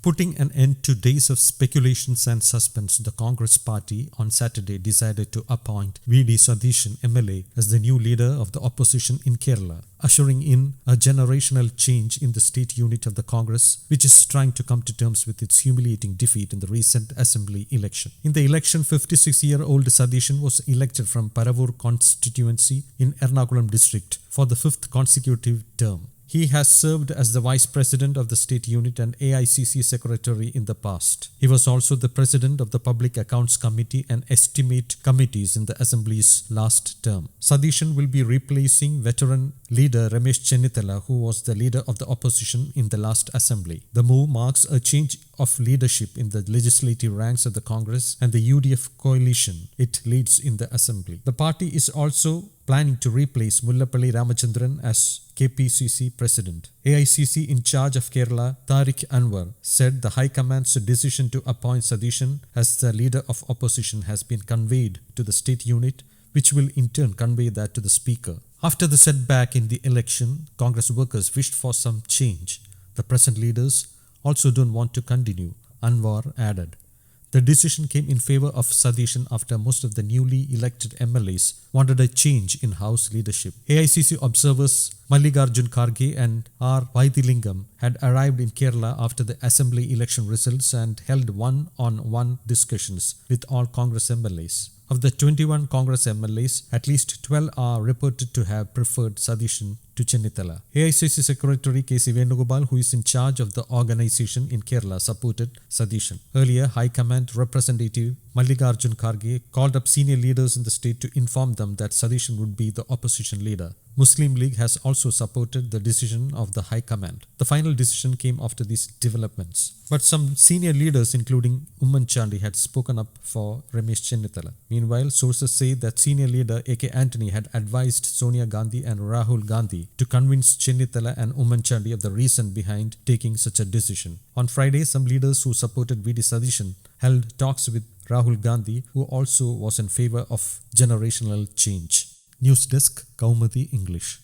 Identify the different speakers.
Speaker 1: Putting an end to days of speculations and suspense, the Congress party on Saturday decided to appoint V.D. Satheeshan MLA as the new leader of the opposition in Kerala, ushering in a generational change in the state unit of the Congress, which is trying to come to terms with its humiliating defeat in the recent assembly election. In the election, 56-year-old Satheeshan was elected from Paravur constituency in Ernakulam district for the fifth consecutive term. He has served as the Vice President of the State Unit and AICC Secretary in the past. He was also the President of the Public Accounts Committee and Estimate Committees in the Assembly's last term. Satheeshan will be replacing veteran leader Ramesh Chennithila, who was the leader of the opposition in the last Assembly. The move marks a change of leadership in the legislative ranks of the Congress and the UDF coalition it leads in the Assembly. The party is also planning to replace Mullapalli Ramachandran as KPCC President. AICC in charge of Kerala, Tariq Anwar, said the High Command's decision to appoint Satheeshan as the leader of opposition has been conveyed to the state unit, which will in turn convey that to the Speaker. After the setback in the election, Congress workers wished for some change. The present leaders also don't want to continue, Anwar added. The decision came in favor of Satheeshan after most of the newly elected MLAs wanted a change in House leadership. AICC observers Mallikarjun Kharge and R. Vaidhilingam had arrived in Kerala after the Assembly election results and held one-on-one discussions with all Congress MLAs. Of the 21 Congress MLAs, at least 12 are reported to have preferred Satheeshan to Chennithila. AICC Secretary K.C. Venugopal, who is in charge of the organization in Kerala, supported Satheeshan. Earlier, High Command representative Mallikarjun Kharge called up senior leaders in the state to inform them that Satheeshan would be the opposition leader. Muslim League has also supported the decision of the High Command. The final decision came after these developments. But some senior leaders, including Umman Chandi, had spoken up for Ramesh Chennithila. Meanwhile, sources say that senior leader A.K. Antony had advised Sonia Gandhi and Rahul Gandhi to convince Chennithila and Umman Chandi of the reason behind taking such a decision. On Friday, some leaders who supported V.D. Satheeshan held talks with Rahul Gandhi, who also was in favor of generational change. News Desk, Kaumudy English.